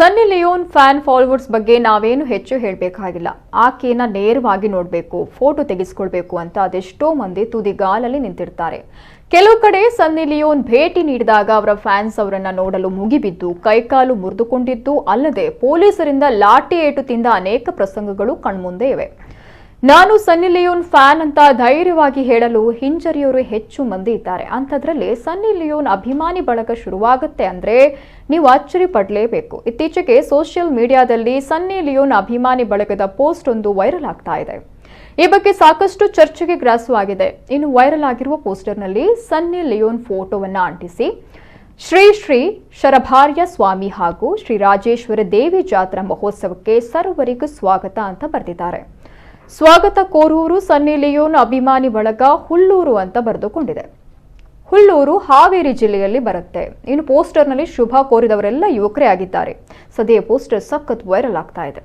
ಸನ್ನಿ Leone fan followers ಬಗ್ಗೆ ನಾವೇನು ಹೆಚ್ಚು ಹೇಳಬೇಕಾಗಿಲ್ಲ. ಆಕೆಯನ್ನ ನೇರವಾಗಿ ನೋಡಬೇಕು, ಫೋಟೋ ತೆಗೆಸಿಕೊಳ್ಬೇಕು ಅಂತ ಅದೆಷ್ಟೋ ಮಂದಿ ತುದಿಗಾಲಲ್ಲಿ ನಿಂತಿರ್ತಾರೆ. ಕೆಲವು ಕಡೆ ಸನ್ನಿ ಲಿಯೋನ್ ಭೇಟಿ ನೀಡಿದಾಗ ಅವರ ಫ್ಯಾನ್ಸ್ ಅವರನ್ನ ನೋಡಲು ಮುಗಿಬಿದ್ದು ಕೈಕಾಲು ಮುರಿದುಕೊಂಡಿದ್ದು ಅಲ್ಲದೆ ಪೊಲೀಸರಿಂದ ಲಾಠಿ ಏಟು ತಿಂದ ಅನೇಕ ಪ್ರಸಂಗಗಳು ಕಣ್ಮುಂದೆ ಇವೆ. ನಾನು ಸನ್ನಿ ಲಿಯೋನ್ ಫ್ಯಾನ್ ಅಂತ ಧೈರ್ಯವಾಗಿ ಹೇಳಲು ಹಿಂಜರಿಯೋರು ಹೆಚ್ಚು ಮಂದಿ ಇದ್ದಾರೆ. ಅಂಥದ್ರಲ್ಲಿ ಸನ್ನಿ ಲಿಯೋನ್ ಅಭಿಮಾನಿ ಬಳಗ ಶುರುವಾಗುತ್ತೆ ಅಂದ್ರೆ ನೀವು ಅಚ್ಚರಿ ಪಡಲೇಬೇಕು. ಇತ್ತೀಚೆಗೆ ಸೋಷಿಯಲ್ ಮೀಡಿಯಾದಲ್ಲಿ ಸನ್ನಿ ಲಿಯೋನ್ ಅಭಿಮಾನಿ ಬಳಗದ ಪೋಸ್ಟ್ ಒಂದು ವೈರಲ್ ಆಗ್ತಾ ಇದೆ. ಈ ಬಗ್ಗೆ ಸಾಕಷ್ಟು ಚರ್ಚೆಗೆ ಗ್ರಾಸವಾಗಿದೆ. ಇನ್ನು ವೈರಲ್ ಆಗಿರುವ ಪೋಸ್ಟರ್ನಲ್ಲಿ ಸನ್ನಿ ಲಿಯೋನ್ ಫೋಟೋವನ್ನ ಅಂಟಿಸಿ ಶ್ರೀ ಶ್ರೀ ಶರಭಾರ್ಯ ಸ್ವಾಮಿ ಹಾಗೂ ಶ್ರೀ ರಾಜೇಶ್ವರ ದೇವಿ ಜಾತ್ರಾ ಮಹೋತ್ಸವಕ್ಕೆ ಸರ್ವರಿಗೂ ಸ್ವಾಗತ ಅಂತ ಬರೆದಿದ್ದಾರೆ. ಸ್ವಾಗತ ಕೋರುವರು ಸನ್ನಿ ಲಿಯೋನ್ ಅಭಿಮಾನಿ ಬಳಗ ಹುಲ್ಲೂರು ಅಂತ ಬರೆದುಕೊಂಡಿದೆ. ಹುಲ್ಲೂರು ಹಾವೇರಿ ಜಿಲ್ಲೆಯಲ್ಲಿ ಬರುತ್ತೆ. ಇನ್ನು ಪೋಸ್ಟರ್ನಲ್ಲಿ ಶುಭ ಕೋರಿದವರೆಲ್ಲ ಯುವಕರೇ ಆಗಿದ್ದಾರೆ. ಸದ್ಯ ಪೋಸ್ಟರ್ ಸಖತ್ ವೈರಲ್ ಆಗ್ತಾ ಇದೆ.